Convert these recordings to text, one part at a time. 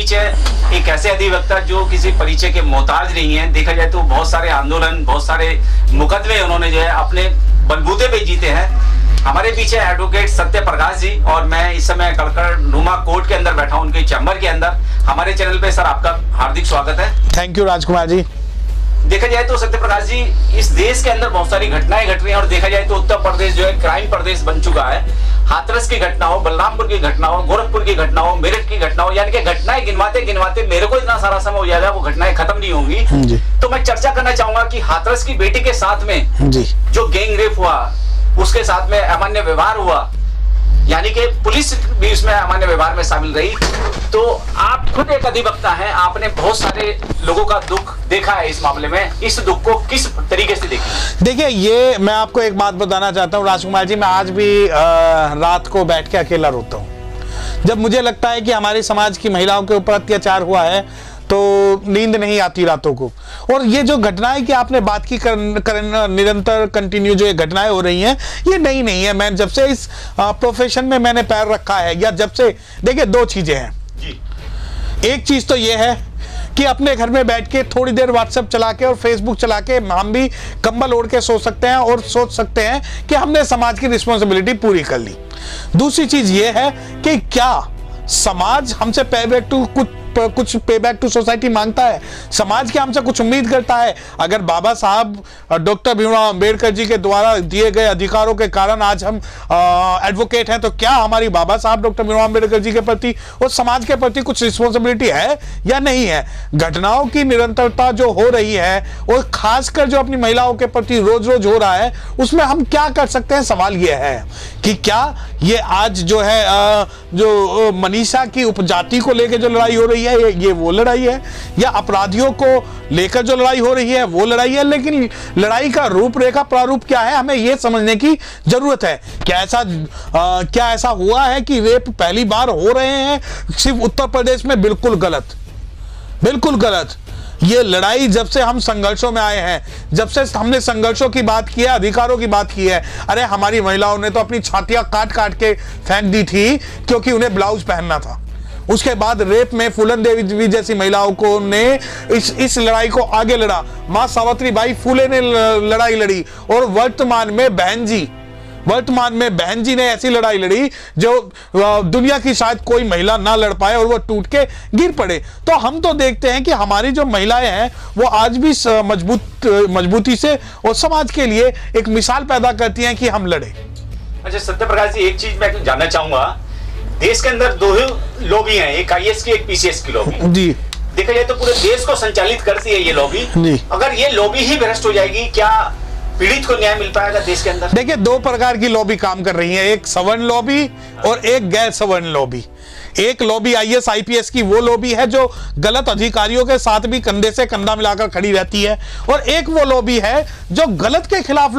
पीछे एक ऐसे अधिवक्ता जो किसी परिचय के मोहताज नहीं है। देखा जाए तो बहुत सारे आंदोलन, बहुत सारे मुकदमे उन्होंने जो है अपने बलबूते पे जीते हैं। हमारे पीछे एडवोकेट सत्य प्रकाश जी, और मैं इस समय कड़कड़नुमा कोर्ट के अंदर बैठा हूं, उनके चैम्बर के अंदर। हमारे चैनल पे सर आपका हार्दिक स्वागत है। Thank you Rajkumar ji. देखा जाए तो सत्य प्रकाश जी, इस देश के अंदर बहुत सारी घटनाएं घट रही हैं, और देखा जाए तो उत्तर प्रदेश जो है क्राइम प्रदेश बन चुका है। हाथरस की घटना हो, बलरामपुर की घटना हो, गोरखपुर की घटना हो, मेरठ की घटना हो, यानी कि घटनाएं गिनवाते गिनवाते मेरे को इतना सारा समय हो जाएगा, वो घटनाएं खत्म नहीं होंगी। तो मैं चर्चा करना चाहूंगा कि हाथरस की बेटी के साथ में जो गैंग रेप हुआ, उसके साथ में अमान्य व्यवहार हुआ, यानी कि पुलिस भी इसमें अमान्य व्यवहार में शामिल रही। तो आप खुद एक अधिवक्ता हैं, आपने बहुत सारे लोगों का दुख देखा है इस मामले में। इस दुख को किस तरीके से देखिए? देखिए, ये मैं आपको एक बात बताना चाहता हूँ राजकुमार जी, मैं आज भी रात को बैठ के अकेला रोता हूँ। जब मुझे लगता है कि हमारे समाज की महिलाओं के ऊपर अत्याचार हुआ है तो नींद नहीं आती रातों को। और ये जो घटनाएं कि आपने बात की निरंतर कंटिन्यू जो ये घटनाएं हो रही हैं, ये नई नहीं है। मैं जब से इस प्रोफेशन में मैंने पैर रखा है, या जब से, देखिए दो चीजें हैं जी। एक चीज तो ये है कि अपने घर में बैठ के थोड़ी देर व्हाट्सएप चला के और फेसबुक चला के हम भी कंबल ओढ़ के सो सकते हैं और सोच सकते हैं कि हमने समाज की रिस्पॉन्सिबिलिटी पूरी कर ली। दूसरी चीज ये है कि क्या समाज हमसे कुछ पे बैक टू सोसाइटी मांगता है? समाज क्या हमसे कुछ उम्मीद करता है? अगर बाबा साहब डॉक्टर भीमराव अंबेडकर जी के द्वारा दिए गए अधिकारों के कारण आज हम एडवोकेट हैं, तो क्या हमारी बाबा साहब डॉक्टर भीमराव अंबेडकर जी के प्रति और समाज के प्रति कुछ रिस्पॉन्सिबिलिटी है या नहीं है? घटनाओं की निरंतरता जो हो रही है, और खासकर जो अपनी महिलाओं के प्रति रोज रोज हो रहा है, उसमें हम क्या कर सकते हैं? सवाल यह है कि क्या ये आज जो है जो मनीषा की उपजाति को लेकर जो लड़ाई हो रही है, ये वो लड़ाई है, या अपराधियों को लेकर जो लड़ाई हो रही है वो लड़ाई है? लेकिन लड़ाई का रूपरेखा प्रारूप क्या है, हमें यह समझने की जरूरत है। क्या ऐसा हुआ है कि रेप पहली बार हो रहे हैं सिर्फ उत्तर प्रदेश में? बिल्कुल गलत, बिल्कुल गलत। ये लड़ाई जब से हम संघर्षों में आए हैं, जब से हमने संघर्षों की बात की है, अधिकारों की बात की है, अरे हमारी महिलाओं ने तो अपनी छातियां काट काट के फेंक दी थी क्योंकि उन्हें ब्लाउज पहनना था। उसके बाद रेप में फूलन देवी जैसी महिलाओं को ने इस लड़ाई को आगे लड़ा। मां सावित्री बाई फूले ने लड़ाई लड़ी, और वर्तमान में बहन जी ने ऐसी लड़ाई लड़ी जो दुनिया की शायद कोई महिला ना लड़ पाए, और वो टूट के गिर पड़े। तो हम तो देखते हैं कि हमारी जो महिलाएं हैं वो आज भी मजबूती से और समाज के लिए एक मिसाल पैदा करती हैं कि हम लड़े। अच्छा सत्य प्रकाश जी, एक चीज मैं जानना चाहूंगा, देश के अंदर दो ही लॉबी हैं, एक आईएएस की, एक पीसीएस की लॉबी जी। देखा जाए तो पूरे देश को संचालित करती है ये लॉबी जी। अगर ये लॉबी ही भ्रष्ट हो जाएगी, क्या पीड़ित को न्याय मिल पाएगा देश के अंदर? देखिए, दो प्रकार की लॉबी काम कर रही है, एक सवर्ण लॉबी और एक गैर सवर्ण लॉबी। एक लॉबी आईएएस आईपीएस की वो लॉबी है जो गलत अधिकारियों के साथ भी कंधे से कंधा मिलाकर खड़ी रहती है, और एक वो लॉबी है जो गलत के खिलाफ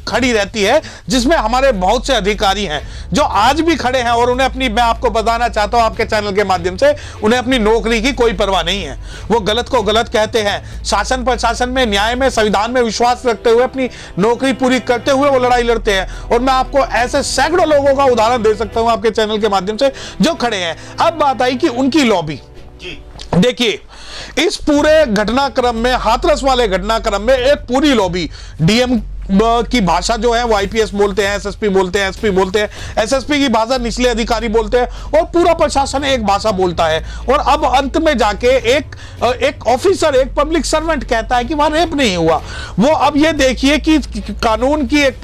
खड़ी रहती है, जिसमें हमारे बहुत से अधिकारी हैं जो आज भी खड़े हैं, और उन्हें अपनी, मैं आपको बताना चाहता हूं आपके चैनल के माध्यम से, उन्हें अपनी नौकरी की कोई परवाह नहीं है। वो गलत को गलत कहते हैं, शासन प्रशासन में, न्याय में, संविधान में विश्वास रखते हुए अपनी नौकरी पूरी करते हुए वो लड़ाई लड़ते हैं। और मैं आपको ऐसे सैकड़ों लोगों का उदाहरण दे सकता हूं आपके चैनल के माध्यम से जो खड़े हैं। अब बात आई कि उनकी लॉबी, देखिए इस पूरे घटनाक्रम में, हाथरस वाले घटनाक्रम में, एक पूरी लॉबी डीएम की भाषा जो है वो आईपीएस बोलते हैं, एसएसपी बोलते हैं, एसपी बोलते हैं, एसएसपी की भाषा निचले अधिकारी बोलते हैं, और पूरा प्रशासन एक भाषा बोलता है। और अब अंत में जाके एक ऑफिसर, एक पब्लिक सर्वेंट कहता है कि वहां रेप नहीं हुआ। वो अब ये देखिए कि कानून की एक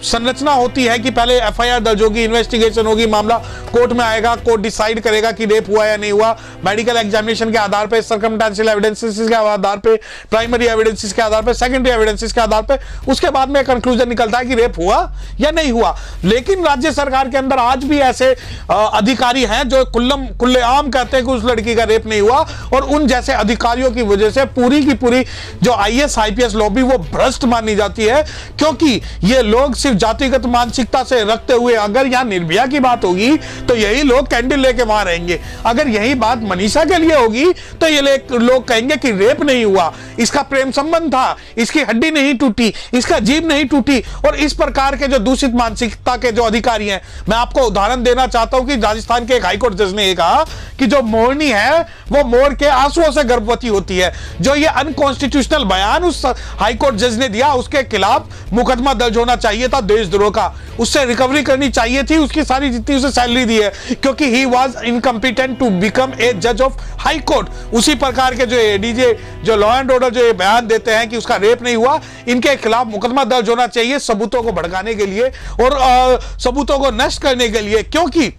संरचना होती है कि पहले एफआईआर दर्ज होगी, इन्वेस्टिगेशन होगी, मामला कोर्ट में आएगा, कोर्ट डिसाइड करेगा कि रेप हुआ या नहीं हुआ, मेडिकल एग्जामिनेशन के आधार पर, सर्कमस्टेंशियल एविडेंसेस के आधार पर, प्राइमरी एविडेंसेस के आधार पर, सेकेंडरी एविडेंसेस के आधार पर, उसके बाद में कंक्लूजन निकलता है कि रेप हुआ या नहीं हुआ। लेकिन राज्य सरकार के अंदर आज भी ऐसे अधिकारी हैं जो खुलेआम कहते हैं कि उस लड़की का रेप नहीं हुआ, और उन जैसे अधिकारियों की वजह से पूरी की पूरी जो आईएएस आईपीएस लॉबी वो भ्रष्ट मानी जाती है। क्योंकि ये लोग सिर्फ जातिगत मानसिकता से रखते हुए, अगर यहां निर्भया की बात होगी तो यही लोग कैंडल लेके वहां रहेंगे, अगर यही बात मनीषा के लिए होगी तो ये लोग कहेंगे कि रेप नहीं हुआ, इसका प्रेम संबंध था, इसकी हड्डी हड्डी नहीं टूटी, इसका जीभ नहीं टूटी। और इस प्रकार के जो दूषित मानसिकता के जो अधिकारी हैं, मैं आपको उदाहरण देना चाहता हूं कि राजस्थान के एक हाईकोर्ट जज ने कहा कि जो मोरनी है वो मोर के आंसुओं से गर्भवती होती है। जो ये अनकॉन्स्टिट्यूशनल बयान उस हाईकोर्ट जज ने दिया, उसके खिलाफ मुकदमा दर्ज होना चाहिए था देशद्रोह का, उससे रिकवरी करनी चाहिए थी उसकी सारी जितनी उसे सैलरी दी है, क्योंकि he was incompetent to become a जज ऑफ हाई कोर्ट। उसी प्रकार के जो एडीजे जो लॉ एंड ऑर्डर जो ये बयान देते हैं कि उसका रेप नहीं हुआ, इनके खिलाफ मुकदमा दर्ज होना चाहिए सबूतों को भड़काने के लिए और सबूतों को नष्ट करने के लिए। क्योंकि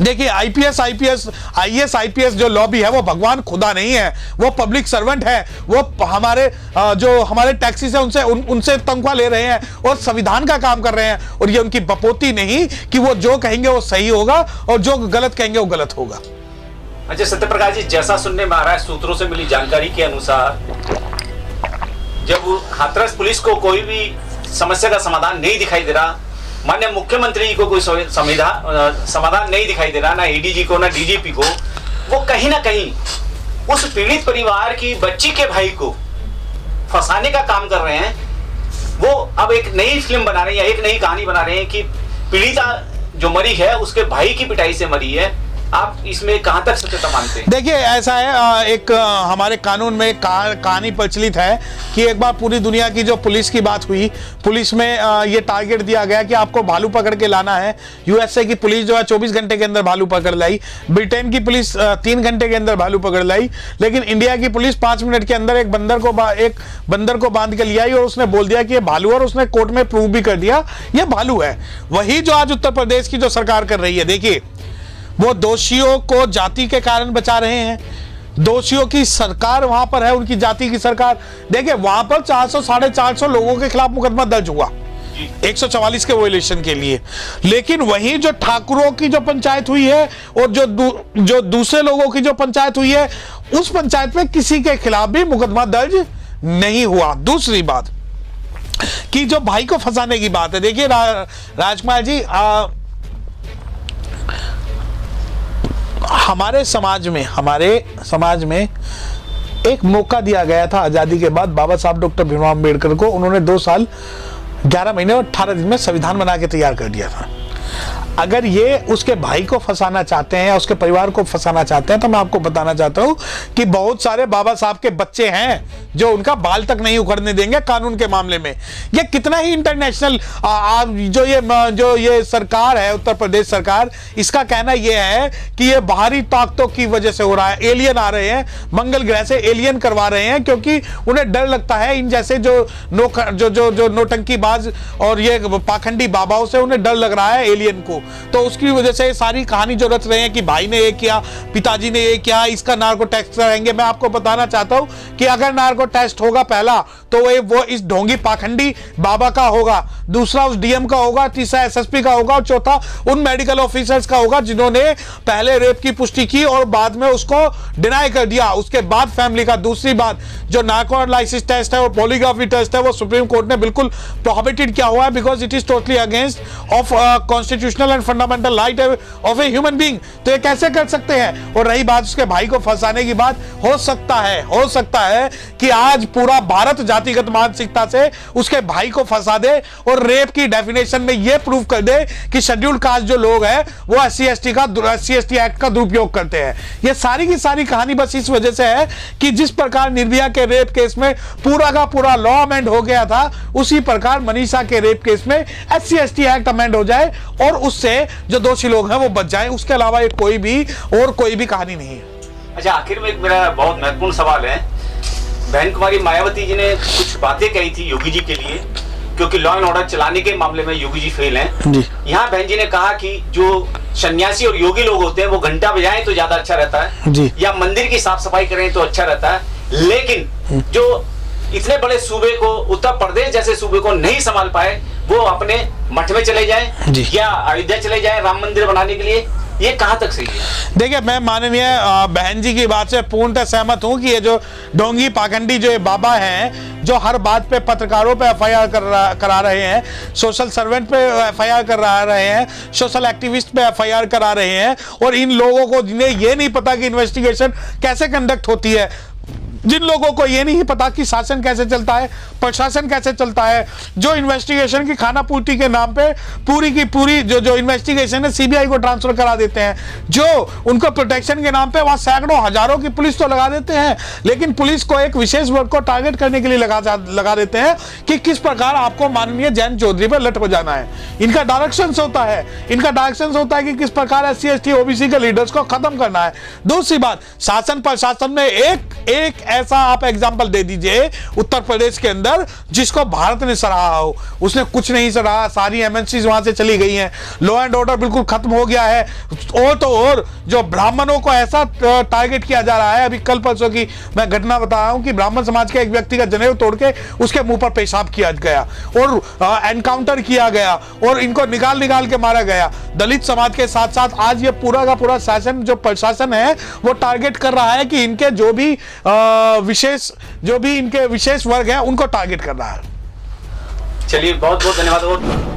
देखिए आईएएस आईपीएस जो लॉबी है वो भगवान खुदा नहीं है, वो पब्लिक सर्वेंट है, वो हमारे जो हमारे टैक्सीज है उनसे तनख्वाह ले रहे हैं और संविधान का काम कर रहे हैं। और ये उनकी बपोती नहीं कि वो जो कहेंगे वो सही होगा और जो गलत कहेंगे वो गलत होगा। अच्छा सत्यप्रकाश जी, जैसा सुनने में आ रहा है सूत्रों से मिली जानकारी के अनुसार, जब हाथरस पुलिस को कोई भी समस्या का समाधान नहीं दिखाई दे रहा, माननीय मुख्यमंत्री जी को कोई समाधान नहीं दिखाई दे रहा, ना एडीजी को ना डीजीपी को, वो कहीं ना कहीं उस पीड़ित परिवार की बच्ची के भाई को फंसाने का काम कर रहे हैं। वो अब एक नई फिल्म बना रहे हैं, एक नई कहानी बना रहे हैं कि पीड़िता जो मरी है उसके भाई की पिटाई से मरी है। आप इसमें कहां तक सत्यता मानते हैं? देखिए ऐसा है, एक हमारे कानून में कहानी प्रचलित है कि एक बार पूरी दुनिया की जो पुलिस की बात हुई, पुलिस में ये टारगेट दिया गया कि आपको भालू पकड़ के लाना है। यूएसए की पुलिस जो है 24 घंटे के अंदर भालू पकड़ लाई, ब्रिटेन की पुलिस 3 घंटे के अंदर भालू पकड़ लाई, लेकिन इंडिया की पुलिस 5 मिनट के अंदर एक बंदर को बांध के लिया और उसने बोल दिया कि ये भालू, और उसने कोर्ट में प्रूव भी कर दिया ये भालू है। वही जो आज उत्तर प्रदेश की जो सरकार कर रही है, देखिए वो दोषियों को जाति के कारण बचा रहे हैं, दोषियों की सरकार वहां पर है, उनकी जाति की सरकार। देखिए वहां पर 400-450 लोगों के खिलाफ मुकदमा दर्ज हुआ 144 के वायलेशन के लिए, लेकिन वहीं जो ठाकुरों की जो पंचायत हुई है और जो दूसरे लोगों की जो पंचायत हुई है, उस पंचायत में किसी के खिलाफ भी मुकदमा दर्ज नहीं हुआ। दूसरी बात कि जो भाई को फंसाने की बात है, देखिए राजकुमार जी, हमारे समाज में एक मौका दिया गया था आजादी के बाद बाबा साहब डॉक्टर भीमराव अंबेडकर को। उन्होंने 2 साल 11 महीने और 18 दिन में संविधान बना के तैयार कर दिया था। अगर ये उसके भाई को फंसाना चाहते हैं या उसके परिवार को फंसाना चाहते हैं, तो मैं आपको बताना चाहता हूं कि बहुत सारे बाबा साहब के बच्चे हैं जो उनका बाल तक नहीं उखड़ने देंगे कानून के मामले में। ये कितना ही इंटरनेशनल जो ये सरकार है, उत्तर प्रदेश सरकार, इसका कहना ये है कि ये बाहरी ताकतों की वजह से हो रहा है, एलियन आ रहे हैं, मंगल ग्रह से एलियन करवा रहे हैं, क्योंकि उन्हें डर लगता है इन जैसे जो नोटंकीबाज और ये पाखंडी बाबाओं से उन्हें डर लग रहा है एलियन को। तो उसकी वजह से सारी कहानी जो रच रहे हैं कि भाई ने ये किया, पिताजी ने ये किया, इसका नार्को टेस्ट कराएंगे। मैं आपको बताना चाहता हूं कि अगर नार्को टेस्ट होगा पहला, तो वो इस ढोंगी पाखंडी बाबा का होगा, दूसरा उस डीएम का होगा, तीसरा एसएसपी का होगा और चौथा उन मेडिकल ऑफिसर्स का होगा जिन्होंने पहले रेप की पुष्टि की और बाद में उसको डिनाई कर दिया। उसके बाद फैमिली का। दूसरी बात, जो नार्को एनालिसिस टेस्ट है और पॉलीग्राफी टेस्ट है, वो सुप्रीम कोर्ट ने बिल्कुल प्रोहिबिटेड किया हुआ है, because it is totally against of constitutional and fundamental right of a human being. तो ये कैसे कर सकते हैं? और रही बात उसके भाई को फंसाने की बात, हो सकता है कि आज पूरा भारत जातिगत मानसिकता से उसके भाई को फंसा दे और रेप की डेफिनेशन में यह प्रूव कर दे कि शेड्यूल्ड कास्ट जो लोग हैं वो SC ST एक्ट का दुरुपयोग करते हैं। ये सारी की सारी कहानी बस इस वजह से है कि जिस प्रकार निर्भया के रेप केस में पूरा का पूरा लॉ अमेंड हो गया था, उसी प्रकार मनीषा के रेप केस में SC ST एक्ट अमेंड हो जाए और उससे जो दोषी लोग हैं वो बच जाए। उसके अलावा ये कोई भी कहानी नहीं है। अच्छा, आखिर में एक मेरा बहुत महत्वपूर्ण सवाल है। बहन कुमारी मायावती जी ने कुछ बातें कही थी योगी जी के लिए, क्योंकि लॉ एंड ऑर्डर चलाने के मामले में योगी जी फेल हैं। यहाँ बहन जी ने कहा कि जो सन्यासी और योगी लोग होते हैं वो घंटा बजाएं तो ज्यादा अच्छा रहता है जी, या मंदिर की साफ सफाई करें तो अच्छा रहता है, लेकिन जो इतने बड़े सूबे को, उत्तर प्रदेश जैसे सूबे को नहीं संभाल पाए, वो अपने मठ में चले जाएं या अयोध्या चले जाएं राम मंदिर बनाने के लिए। ये कहां तक सही है? देखिए, मैं माननीय बहन जी की बात से पूर्णतः सहमत हूं कि ये जो ढोंगी पाखंडी जो बाबा हैं, जो हर बात पे पत्रकारों पे FIR करा रहे हैं, सोशल सर्वेंट पे FIR करा रहे हैं, सोशल एक्टिविस्ट पे FIR करा रहे हैं, और इन लोगों को जिन्हें ये नहीं पता कि इन्वेस्टिगेशन कैसे कंडक्ट होती है, जिन लोगों को ये नहीं पता कि शासन कैसे चलता है, प्रशासन कैसे चलता है, जो इन्वेस्टिगेशन की खाना पूर्ति के नाम पे पूरी की पूरी जो इन्वेस्टिगेशन है सीबीआई को ट्रांसफर करा देते हैं, जो उनको प्रोटेक्शन के नाम पे वहां सैकड़ों हजारों की पुलिस तो लगा देते हैं, लेकिन पुलिस को एक विशेष वर्ग को टारगेट करने के लिए लगा देते हैं कि किस प्रकार आपको माननीय जयंत चौधरी पर लट हो जाना है। इनका डायरेक्शन होता है कि किस प्रकार SC ST OBC के लीडर्स को खत्म करना है। दूसरी बात, शासन प्रशासन में एक ऐसा आप एग्जांपल दे दीजिए उत्तर प्रदेश के अंदर जिसको भारत ने सराहा हो। उसने कुछ नहीं सराहा, सारी MNCs वहां से चली गई हैं, लॉ एंड ऑर्डर बिल्कुल खत्म हो गया है। और तो और जो ब्राह्मणों को ऐसा टारगेट किया जा रहा है, अभी कल परसों की मैं घटना बता रहा हूं कि ब्राह्मण समाज के एक व्यक्ति का जनेऊ तोड़ के उसके मुंह पर पेशाब किया गया और एनकाउंटर किया गया और इनको निकाल के मारा गया। दलित समाज के साथ साथ आज ये पूरा का पूरा शासन, जो प्रशासन है, वो टारगेट कर रहा है कि इनके जो भी इनके विशेष वर्ग हैं उनको टारगेट कर रहा है। चलिए, बहुत बहुत धन्यवाद। और